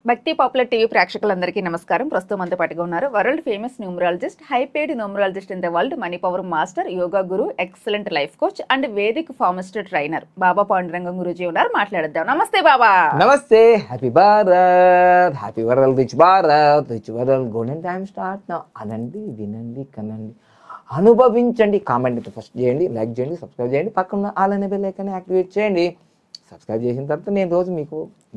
భక్తి popular TV ప్రేక్షకులందరికీ నమస్కారం. ప్రస్తుతం అంతా పాటుగా ఉన్నారు world famous numerologist, high paid numerologist in the world, money power master, yoga guru, excellent life coach and Vedic ఫార్మస్ట్ ట్రైనర్ బాబా పాండురంగం గురూజీ ఉన్నారు. మాట్లాడద్దాం. నమస్తే బాబా. నమస్తే. Happy Bharat, happy world, rich Bharat, rich world. Golden time start నా. అనండి, వినండి, కనండి, అనుభవించండి. కామెంట్ ఫస్ట్ చేయండి, లైక్ చేయండి, సబ్స్క్రైబ్ చేయండి, పక్కన ఆల్ అనే బెల్ ఐకాన్ యాక్టివేట్ చేయండి. సబ్స్క్రైబ్ చేసిన తర్వాత నేను రోజు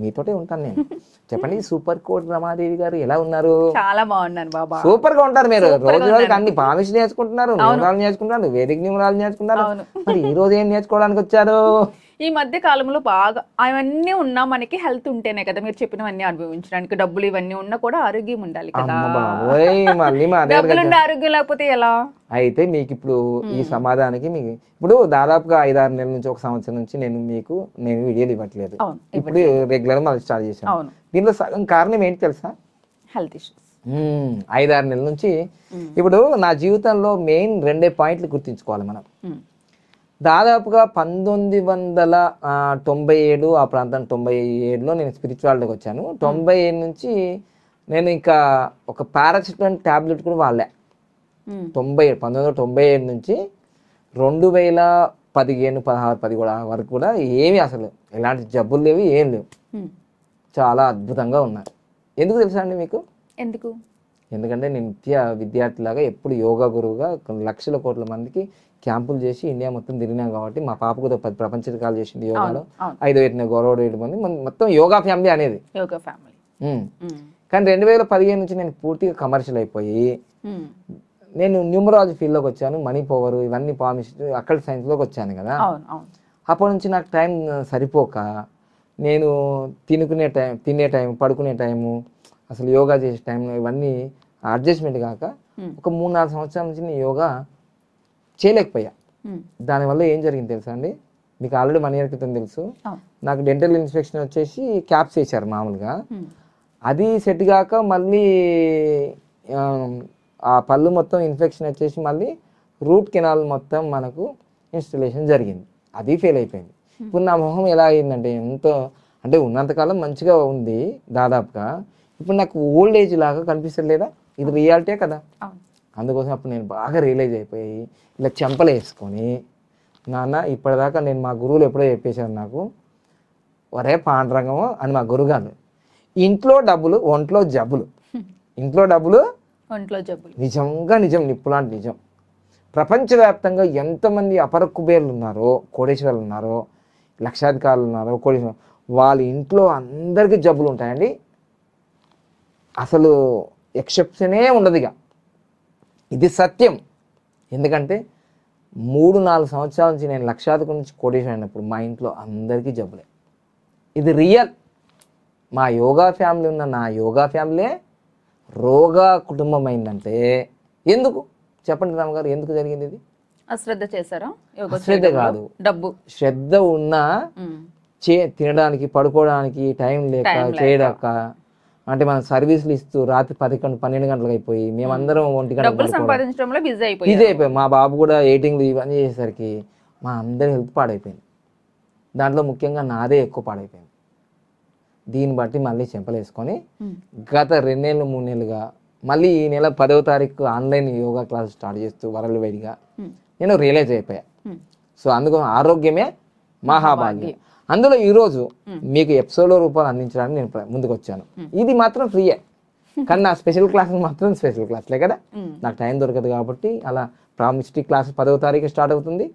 మీతోటే ఉంటాను. నేను చెప్పండి, సూపర్ కోట్ రమాదేవి గారు ఎలా ఉన్నారు? చాలా బాగున్నాను బాబా. సూపర్ గా ఉంటారు మీరు. రోజు రోజుకి అన్ని పామిష్ నేర్చుకుంటున్నారు, న్యూమరాలు నేర్చుకుంటున్నారు, వేదిక న్యూమరాలు నేర్చుకుంటున్నారు. మరి ఈ రోజు ఏం నేర్చుకోవడానికి వచ్చారు? ఈ మధ్య కాలంలో బాగా అవన్నీ ఉన్నా మనకి హెల్త్ ఉంటేనే కదా మీరు చెప్పినవన్నీ అనుభవించడానికి. డబ్బులు ఇవన్నీ ఉన్నా కూడా ఆరోగ్యం ఉండాలి కదా. డబ్బులు ఆరోగ్యం లేకపోతే ఎలా? అయితే మీకు ఇప్పుడు ఈ సమాధానానికి మీకు ఇప్పుడు దాదాపుగా 5-6 నెలల నుంచి, 1 సంవత్సరం నుంచి నేను వీడియోలు ఇవ్వట్లేదు. ఇప్పుడు రెగ్యులర్ మళ్ళీ స్టార్ట్ చేశాను. దీనిలో సగం కారణం ఏంటి తెలుసా? Health issues. 5-6 నెలల నుంచి. ఇప్పుడు నా జీవితంలో మెయిన్ 2 పాయింట్లు గుర్తించుకోవాలి మనం. దాదాపుగా 1997 ఆ ప్రాంతం, 97లో నేను స్పిరిచువాలిటీకి వచ్చాను. 97 నుంచి నేను ఇంకా ఒక పారాసిటమాల్ టాబ్లెట్ కూడా వాడలే. 1997 నుంచి 2015, 16, 17 వరకు కూడా ఏమి అసలు ఎలాంటి జబ్బులు లేవు, ఏం లేవు. చాలా అద్భుతంగా ఉన్నారు. ఎందుకు తెలుసా అండి మీకు? ఎందుకంటే నేను విద్యార్థిలాగా ఎప్పుడు యోగా గురువుగా కొన్ని లక్షల కోట్ల మందికి క్యాంపులు చేసి ఇండియా మొత్తం తిరిగినాం కాబట్టి, మా పాప కూడా 10 ప్రపంచ రికార్డులు చేసింది యోగాలో. 5 పెట్టిన గౌరవ 7 మంది మొత్తం యోగా ఫ్యామిలీ అనేది. కానీ 2015 నుంచి నేను పూర్తిగా కమర్షియల్ అయిపోయి నేను న్యూమరాలజీ ఫీల్డ్లోకి వచ్చాను. మనీ పవర్ ఇవన్నీ పామిస్ట్ అక్కడి సైన్స్లోకి వచ్చాను కదా. అప్పటి నుంచి నాకు టైం సరిపోక నేను తినే టైం, పడుకునే టైము, అసలు యోగా చేసే టైంలో ఇవన్నీ అడ్జస్ట్మెంట్ కాక ఒక 3-4 సంవత్సరాల నుంచి నేను యోగా చేయలేకపోయా. దానివల్ల ఏం జరిగింది తెలుసా అండి? మీకు ఆల్రెడీ 1 year క్రితం తెలుసు. నాకు డెంటల్ ఇన్ఫెక్షన్ వచ్చేసి క్యాప్స్ వేశారు మామూలుగా. అది సెట్ కాక మళ్ళీ ఆ పళ్ళు మొత్తం ఇన్ఫెక్షన్ వచ్చేసి మళ్ళీ రూట్ కెనాల్ మొత్తం మనకు ఇన్స్టలేషన్ జరిగింది. అది ఫెయిల్ అయిపోయింది. ఇప్పుడు నా మొహం ఎలా అయిందంటే, అంటే ఉన్నంతకాలం మంచిగా ఉంది దాదాపుగా. ఇప్పుడు నాకు ఓల్డ్ ఏజ్ లాగా కనిపిస్తలేదా? ఇది రియాలిటీ కదా. అందుకోసం అప్పుడు నేను బాగా రియలైజ్ అయిపోయి ఇలా చెంపలు వేసుకొని, నాన్న ఇప్పటిదాకా నేను మా గురువులు ఎప్పుడో చెప్పేశారు నాకు, ఒరే పాండురంగము అని మా గురుగారు, ఇంట్లో డబ్బులు ఒంట్లో జబ్బులు, ఇంట్లో డబ్బులు ఒంట్లో జబ్బులు. నిజంగా నిజం, నిప్పులాంటి నిజం. ప్రపంచవ్యాప్తంగా ఎంతమంది అపర కుబేర్లు ఉన్నారో, కోటేశ్వరులు ఉన్నారో, లక్షాధికారులు ఉన్నారో, కోటేశ్వరు, వాళ్ళ ఇంట్లో అందరికీ జబ్బులు ఉంటాయండి. అసలు ఎక్సెప్షనే ఉండదు. ఇక ఇది సత్యం. ఎందుకంటే 3-4 సంవత్సరాల నుంచి నేను లక్షాధికారి నుంచి కోటేశ్వరం అయినప్పుడు మా ఇంట్లో అందరికీ జబ్బులే. ఇది రియల్. మా యోగా ఫ్యామిలీ ఉన్న నా యోగా ఫ్యామిలీ రోగా కుటుంబం అయిందంటే ఎందుకు చెప్పండి రామగారు? ఎందుకు జరిగింది ఇది? అశ్రద్ధ చేశారా? శ్రద్ధ కాదు, డబ్బు. శ్రద్ధ ఉన్నా తినడానికి, పడుకోవడానికి టైం లేక, చేయడాక, అంటే మనం సర్వీసులు ఇస్తూ రాత్రి 11-12 గంటలకు అయిపోయి మేమందరం 1 గంట బిజీ అయిపోయి, మా బాబు కూడా ఎయిటింగ్లు ఇవన్నీ చేసేసరికి మా అందరి హెల్త్ పాడైపోయింది. దాంట్లో ముఖ్యంగా నాదే ఎక్కువ పాడైపోయింది. దీన్ని బట్టి మళ్ళీ చెంపలేసుకొని గత 2 నెలలు 3 నెలలుగా మళ్ళీ ఈ నెల 10వ తారీఖు ఆన్లైన్ యోగా క్లాస్ స్టార్ట్ చేస్తూ వరల్డ్ వైడ్గా నేను రియలైజ్ అయిపోయా. సో అందుకు ఆరోగ్యమే మహాభాగ్యం. అందులో ఈరోజు మీకు ఎపిసోడ్ రూపాయలు అందించడానికి నేను ముందుకు వచ్చాను. ఇది మాత్రం ఫ్రీయే, కానీ నా స్పెషల్ క్లాస్ మాత్రం స్పెషల్ క్లాస్లే కదా. నాకు టైం దొరకదు కాబట్టి అలా ప్రామిస్టిక్ క్లాస్ 10వ తారీఖు స్టార్ట్ అవుతుంది.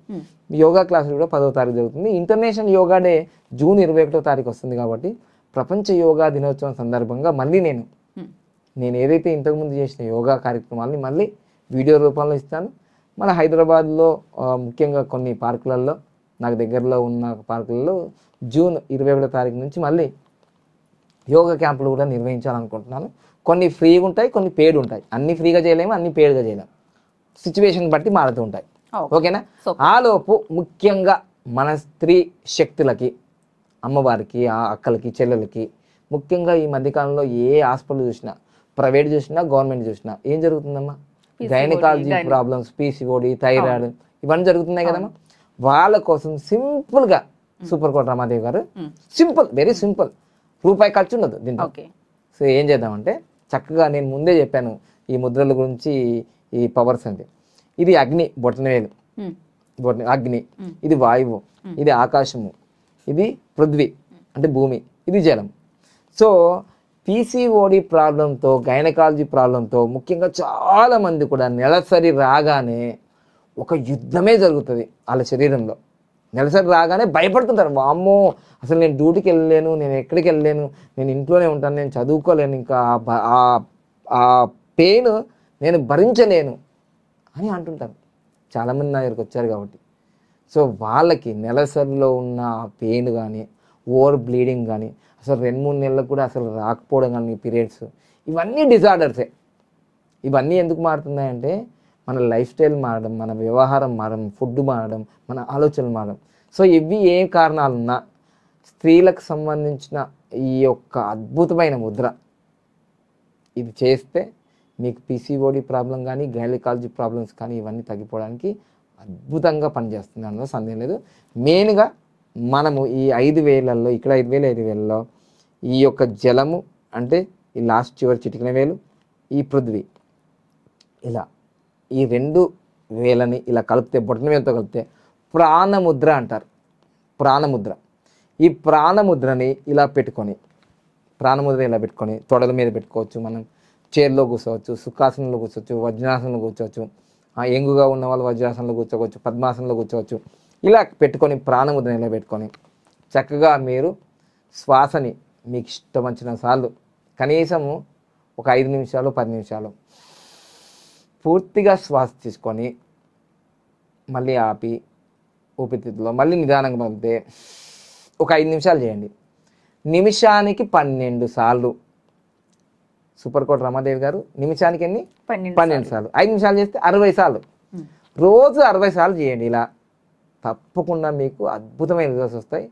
యోగా క్లాసులు కూడా 10వ తారీఖు జరుగుతుంది. ఇంటర్నేషనల్ యోగా డే జూన్ 21వ తారీఖు వస్తుంది కాబట్టి ప్రపంచ యోగా దినోత్సవం సందర్భంగా మళ్ళీ నేను ఏదైతే ఇంతకుముందు చేసిన యోగా కార్యక్రమాలని మళ్ళీ వీడియో రూపంలో ఇస్తాను. మన హైదరాబాద్లో ముఖ్యంగా కొన్ని పార్కులలో, నాకు దగ్గరలో ఉన్న పార్కులలో జూన్ 21వ తారీఖు నుంచి మళ్ళీ యోగా క్యాంపులు కూడా నిర్వహించాలనుకుంటున్నాను. కొన్ని ఫ్రీగా ఉంటాయి, కొన్ని పెయిడ్ ఉంటాయి. అన్ని ఫ్రీగా చేయలేము, అన్ని పెయిడ్గా చేయలేము. సిచ్యువేషన్ బట్టి మారుతూ ఉంటాయి. ఓకేనా? ఆలోపు ముఖ్యంగా మన స్త్రీ శక్తులకి, అమ్మవారికి, అక్కలకి, చెల్లెలకి, ముఖ్యంగా ఈ మధ్యకాలంలో ఏ హాస్పిటల్ చూసినా, ప్రైవేట్ చూసినా, గవర్నమెంట్ చూసినా ఏం జరుగుతుందమ్మా? గైనకాలజీ ప్రాబ్లమ్స్, పీసీఓడి, థైరాయిడ్ ఇవన్నీ జరుగుతున్నాయి కదమ్మా. వాళ్ళ కోసం సింపుల్గా సూపర్ కోట రమాదేవి గారు, సింపుల్, వెరీ సింపుల్, రూపాయి ఖర్చు ఉండదు దీంట్లో. సో ఏం చేద్దామంటే చక్కగా నేను ముందే చెప్పాను ఈ ముద్రల గురించి, ఈ పవర్స్ అంటే. ఇది అగ్ని, బొటనవేలు, అగ్ని. ఇది వాయువు, ఇది ఆకాశము, ఇది పృథ్వీ అంటే భూమి, ఇది జలం. సో పీసీఓడి ప్రాబ్లంతో, గైనకాలజీ ప్రాబ్లంతో ముఖ్యంగా చాలామంది కూడా నెలసరి రాగానే ఒక యుద్ధమే జరుగుతుంది వాళ్ళ శరీరంలో. నెలసరి రాగానే భయపడుతుంటారు, అమ్మో అసలు నేను డ్యూటీకి వెళ్ళలేను, నేను ఎక్కడికి వెళ్ళలేను, నేను ఇంట్లోనే ఉంటాను, నేను చదువుకోలేను, ఇంకా ఆ పెయిన్ నేను భరించలేను అని అంటుంటారు. చాలామంది నా దగ్గరికి వచ్చారు కాబట్టి. సో వాళ్ళకి నెలసరిలో ఉన్న ఆ పెయిన్ కానీ, ఓవర్ బ్లీడింగ్ కానీ, అసలు 2-3 నెలలకు కూడా అసలు రాకపోవడం కానీ పీరియడ్స్, ఇవన్నీ డిజార్డర్సే. ఇవన్నీ ఎందుకు మారుతున్నాయంటే మన లైఫ్ స్టైల్ మారడం, మన వ్యవహారం మారడం, ఫుడ్ మారడం, మన ఆలోచనలు మారడం. సో ఇవి ఏ కారణాలున్నా స్త్రీలకు సంబంధించిన ఈ యొక్క అద్భుతమైన ముద్ర ఇది చేస్తే మీకు పీసీఓడి ప్రాబ్లం కానీ, గైనకాలజీ ప్రాబ్లమ్స్ కానీ ఇవన్నీ తగ్గిపోవడానికి అద్భుతంగా పనిచేస్తుంది, అందులో సందేహం లేదు. మెయిన్గా మనము ఈ 5 వేలల్లో, ఇక్కడ 5 వేలు 5 వేలలో ఈ యొక్క జలము అంటే ఈ లాస్ట్ చివరి చిటికిన వేలు, ఈ పృథ్వీ, ఇలా ఈ 2 వేలని ఇలా కలిపితే, బొటన వేలతో కలిపితే ప్రాణముద్ర అంటారు. ప్రాణముద్ర. ఈ ప్రాణముద్రని ఇలా పెట్టుకొని, ప్రాణముద్ర ఇలా పెట్టుకొని తొడల మీద పెట్టుకోవచ్చు, మనం చైర్లో కూర్చోవచ్చు, సుఖాసనంలో కూర్చోవచ్చు, వజ్రాసనంలో కూర్చోవచ్చు, ఎంగుగా ఉన్న వాళ్ళు వజ్రాసనంలో కూర్చోవచ్చు, పద్మాసనంలో కూర్చోవచ్చు. ఇలా పెట్టుకొని ప్రాణముద్రని ఇలా పెట్టుకొని చక్కగా మీరు శ్వాసని మీకు ఇష్టం వచ్చిన సార్లు కనీసము ఒక 5 నిమిషాలు 10 నిమిషాలు పూర్తిగా శ్వాస తీసుకొని మళ్ళీ ఆపి ఊపిరితిత్తులో మళ్ళీ నిదానంగా పంపితే ఒక 5 నిమిషాలు చేయండి. నిమిషానికి 12 సార్లు. సూపర్ కోట్ రమాదేవి గారు నిమిషానికి ఎన్ని? 12 సార్లు. 5 నిమిషాలు చేస్తే 60 సార్లు. రోజు 60 సార్లు చేయండి. ఇలా తప్పకుండా మీకు అద్భుతమైన రిజల్ట్స్ వస్తాయి.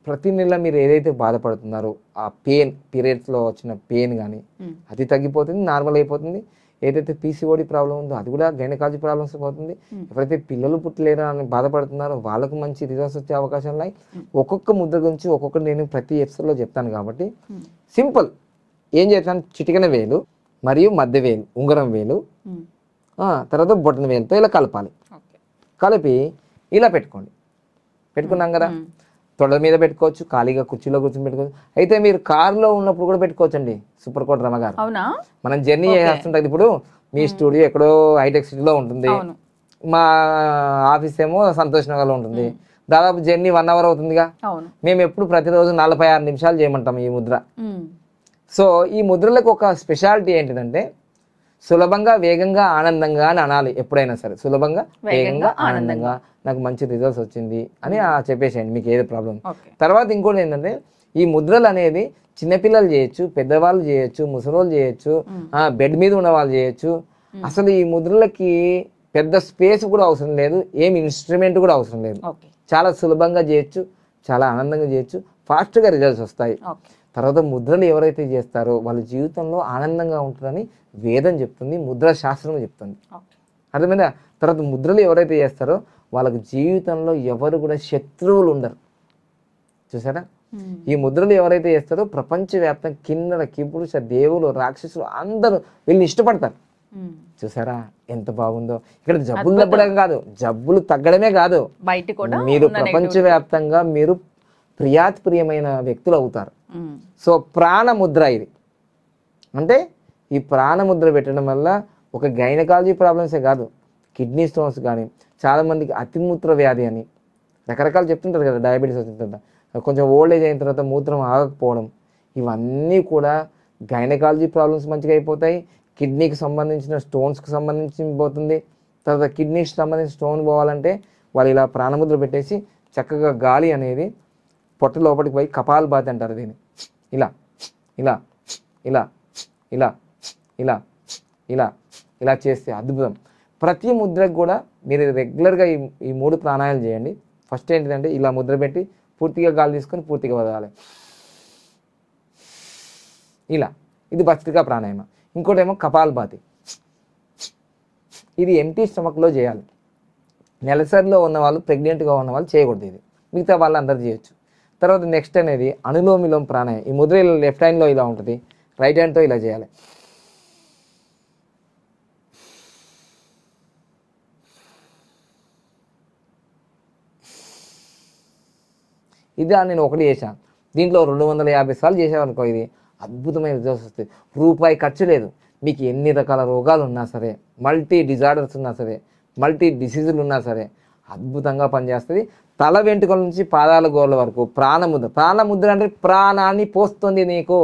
ప్రతి నెల మీరు ఏదైతే బాధపడుతున్నారో ఆ పెయిన్, పీరియడ్స్లో వచ్చిన పెయిన్ కానీ అది తగ్గిపోతుంది, నార్మల్ అయిపోతుంది. ఏదైతే పీసీఓడి ప్రాబ్లం ఉందో అది కూడా గైనకాలజీ ప్రాబ్లమ్స్ పోతుంది. ఎవరైతే పిల్లలు పుట్టలేరా అని బాధపడుతున్నారో వాళ్ళకు మంచి రిజల్ట్స్ వచ్చే అవకాశాలు ఉన్నాయి. ఒక్కొక్క ముద్ర గురించి ఒక్కొక్కటి నేను ప్రతి ఎపిసోడ్లో చెప్తాను కాబట్టి సింపుల్. ఏం చేస్తాను, చిటికెన వేలు మరియు మధ్య వేలు, ఉంగరం వేలు, తర్వాత బొటన వేలుతో ఇలా కలపాలి. కలిపి ఇలా పెట్టుకోండి. పెట్టుకున్నాం కదా, తొడ మీద పెట్టుకోవచ్చు, ఖాళీగా కుర్చీలో కూర్చొని పెట్టుకోవచ్చు. అయితే మీరు కార్లో ఉన్నప్పుడు కూడా పెట్టుకోవచ్చు అండి. సూపర్ కోట్ రమ గారు, మనం జర్నీ చేస్తుంటది. ఇప్పుడు మీ స్టూడియో ఎక్కడో హైటెక్ సిటీలో ఉంటుంది, మా ఆఫీస్ ఏమో సంతోష్ నగర్లో ఉంటుంది. దాదాపు జర్నీ 1 అవర్ అవుతుందిగా. మేము ఎప్పుడు ప్రతిరోజు 46 నిమిషాలు చేయమంటాం ఈ ముద్ర. సో ఈ ముద్రలకు ఒక స్పెషాలిటీ ఏంటిదంటే సులభంగా, వేగంగా, ఆనందంగా అని అనాలి. ఎప్పుడైనా సరే సులభంగా, వేగంగా, ఆనందంగా నాకు మంచి రిజల్ట్స్ వచ్చింది అని చెప్పేసేయండి, మీకు ఏది ప్రాబ్లం. తర్వాత ఇంకోటి ఏంటంటే ఈ ముద్రలు అనేది చిన్నపిల్లలు చేయొచ్చు, పెద్దవాళ్ళు చేయొచ్చు, ముసలోళ్ళు చేయొచ్చు, బెడ్ మీద ఉన్న వాళ్ళు చేయొచ్చు. అసలు ఈ ముద్రలకి పెద్ద స్పేస్ కూడా అవసరం లేదు, ఏం ఇన్స్ట్రుమెంట్ కూడా అవసరం లేదు. చాలా సులభంగా చేయొచ్చు, చాలా ఆనందంగా చేయొచ్చు, ఫాస్ట్గా రిజల్ట్స్ వస్తాయి. తర్వాత ముద్రలు ఎవరైతే చేస్తారో వాళ్ళ జీవితంలో ఆనందంగా ఉంటుందని వేదం చెప్తుంది, ముద్ర శాస్త్రం చెప్తుంది. అర్థమైందా? తర్వాత ముద్రలు ఎవరైతే చేస్తారో వాళ్ళకి జీవితంలో ఎవరు కూడా శత్రువులు ఉండరు. చూసారా? ఈ ముద్రలు ఎవరైతే చేస్తారో ప్రపంచవ్యాప్తంగా కిన్నర, కిపురుష, దేవులు, రాక్షసులు అందరూ వీళ్ళని ఇష్టపడతారు. చూసారా ఎంత బాగుందో? ఇక్కడ జబ్బులు తగ్గడం కాదు, జబ్బులు తగ్గడమే కాదు, మీరు ప్రపంచవ్యాప్తంగా మీరు ప్రియాతిప్రియమైన వ్యక్తులు అవుతారు. సో ప్రాణముద్ర ఇది. అంటే ఈ ప్రాణముద్ర పెట్టడం వల్ల ఒక గైనకాలజీ ప్రాబ్లమ్సే కాదు, కిడ్నీ స్టోన్స్ కానీ, చాలామందికి అతిమూత్ర వ్యాధి అని రకరకాలు చెప్తుంటారు కదా, డయాబెటీస్ వచ్చిన తర్వాత, కొంచెం ఓల్డ్ ఏజ్ అయిన తర్వాత మూత్రం ఆగకపోవడం, ఇవన్నీ కూడా గైనకాలజీ ప్రాబ్లమ్స్ మంచిగా అయిపోతాయి. కిడ్నీకి సంబంధించిన స్టోన్స్కి సంబంధించి పోతుంది. తర్వాత కిడ్నీకి సంబంధించిన స్టోన్ పోవాలంటే వాళ్ళు ఇలా ప్రాణముద్ర పెట్టేసి చక్కగా గాలి అనేది పొట్ట లోపలికి పోయి కపాలభాతి అంటారు దీన్ని. ఇలా ఇలా ఇలా ఇలా ఇలా ఇలా ఇలా చేస్తే అద్భుతం. ప్రతి ముద్రకు కూడా మీరు రెగ్యులర్గా ఈ 3 ప్రాణాయాలు చేయండి. ఫస్ట్ ఏంటిదంటే ఇలా ముద్ర పెట్టి పూర్తిగా గాలి తీసుకొని పూర్తిగా వదలాలి. ఇలా, ఇది భస్త్రికా ప్రాణాయామ. ఇంకోటేమో కపాలభాతి, ఇది ఎంటీ స్టమక్లో చేయాలి. నెలసరిలో ఉన్న వాళ్ళు, ప్రెగ్నెంట్గా ఉన్న వాళ్ళు చేయకూడదు. ఇది మిగతా వాళ్ళు అందరు చేయొచ్చు. తర్వాత నెక్స్ట్ అనేది అనులోమిలోం ప్రాణాయామం. ఈ ముద్ర లెఫ్ట్ హ్యాండ్లో ఇలా ఉంటుంది, రైట్ హ్యాండ్తో ఇలా చేయాలి. ఇది నేను ఒకటి చేశాను. దీంట్లో 250 సార్లు చేసామనుకో ఇది అద్భుతమైన రిజల్ట్స్ వస్తాయి. రూపాయి ఖర్చు లేదు. మీకు ఎన్ని రకాల రోగాలు ఉన్నా సరే, మల్టీ డిజార్డర్స్ ఉన్నా సరే, మల్టీ డిసీజులు ఉన్నా సరే అద్భుతంగా పనిచేస్తుంది. తల వెంట్రుకల నుంచి పాదాల గోర్ల వరకు ప్రాణముద్ర. ప్రాణముద్ర అంటే ప్రాణాన్ని పోస్తుంది నీకు.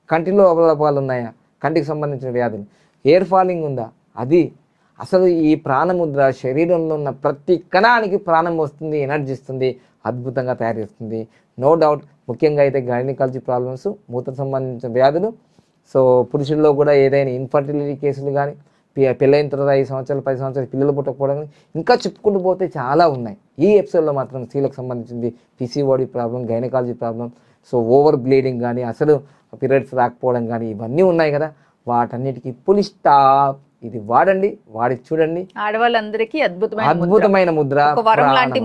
కంటిలో లోపాలు ఉన్నాయా, కంటికి సంబంధించిన వ్యాధులు, హెయిర్ ఫాలింగ్ ఉందా, అది అసలు ఈ ప్రాణముద్ర శరీరంలో ఉన్న ప్రతి కణానికి ప్రాణం వస్తుంది, ఎనర్జీ ఇస్తుంది, అద్భుతంగా తయారు చేస్తుంది. No doubt. ముఖ్యంగా అయితే గైనకాలజీ ప్రాబ్లమ్స్, మూత్ర సంబంధించిన వ్యాధులు, సో పురుషుల్లో కూడా ఏదైనా ఇన్ఫర్టిలిటీ కేసులు కానీ, పెళ్ళైన తర్వాత 5 సంవత్సరాలు 10 సంవత్సరాలు పిల్లలు పుట్టకపోవడం కానీ, ఇంకా చెప్పుకుంటూ పోతే చాలా ఉన్నాయి. ఈ ఎపిసోడ్లో మాత్రం స్త్రీలకు సంబంధించింది PCOD problem, gynaecology problem, so over bleeding కానీ, అసలు పీరియడ్స్ రాకపోవడం కానీ, ఇవన్నీ ఉన్నాయి కదా, వాటన్నిటికీ పులి స్టాప్. ఇది వాడండి, వాడి చూడండి. ఆడవాళ్ళందరికీ అద్భుతమైన ముద్ర,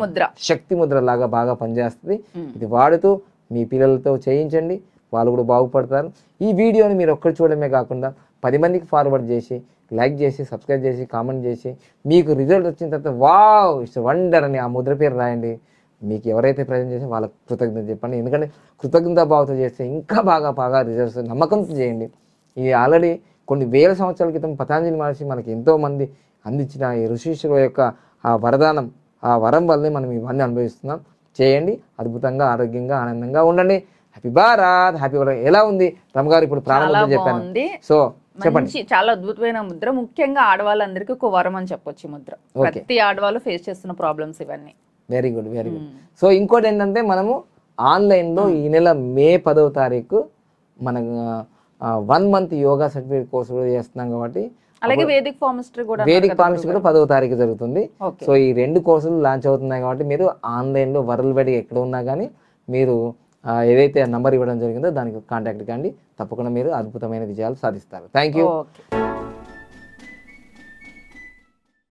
ముద్ర, శక్తి ముద్ర లాగా బాగా పనిచేస్తుంది. ఇది వాడుతూ మీ పిల్లలతో చేయించండి, వాళ్ళు కూడా బాగుపడతారు. ఈ వీడియోని మీరు ఒక్కరు చూడడమే కాకుండా 10 మందికి ఫార్వర్డ్ చేసి, లైక్ చేసి, సబ్స్క్రైబ్ చేసి, కామెంట్ చేసి, మీకు రిజల్ట్ వచ్చిన తర్వాత వావ్ ఇట్స్ వండర్ అని ఆ ముద్ర పేరు రాయండి. మీకు ఎవరైతే ప్రజెంట్ చేసి వాళ్ళకి కృతజ్ఞత చెప్పండి. ఎందుకంటే కృతజ్ఞత భావంతో చేస్తే ఇంకా బాగా రిజల్ట్స్ నమ్మకంతో చేయండి. ఇది ఆల్రెడీ కొన్ని వేల సంవత్సరాల క్రితం పతంజలి మహర్షి మనకి ఎంతోమంది అందించిన ఈ ఋషీశ్వరుల యొక్క ఆ వరదానం, ఆ వరం వల్లనే మనం ఇవన్నీ అనుభవిస్తున్నాం. చేయండి, అద్భుతంగా ఆరోగ్యంగా ఆనందంగా ఉండండి. Happy Bharat, happy Bharat. ఎలా ఉంది రమగారు? ఇప్పుడు ప్రాణముద్ర చెప్పాను, సో చెప్పండి. చాలా అద్భుతమైన ముద్ర. ముఖ్యంగా ఆడవాళ్ళందరికీ ఒక వరం అని చెప్పొచ్చు ముద్ర. ప్రతి ఆడవాళ్ళు ఫేస్ చేస్తున్న ప్రాబ్లమ్స్ ఇవన్నీ. Very good. సో ఇంకోటి ఏంటంటే మనము ఆన్లైన్లో ఈ నెల మే 10వ తారీఖు మన 1 month యోగా సర్టిఫికేట్ కోర్సు కూడా చేస్తున్నాం కాబట్టి, అలాగే వేదిక్ ఫార్మస్ట్రీ కూడా 10వ తారీఖు జరుగుతుంది. సో ఈ 2 కోర్సులు లాంచ్ అవుతున్నాయి కాబట్టి మీరు ఆన్లైన్లో వరల్డ్ వైడ్ ఎక్కడ ఉన్నా కానీ మీరు ఏదైతే నంబర్ ఇవ్వడం జరిగిందో దానికి కాంటాక్ట్ కండి. తప్పకుండా మీరు అద్భుతమైన విజయాలు సాధిస్తారు. Thank you.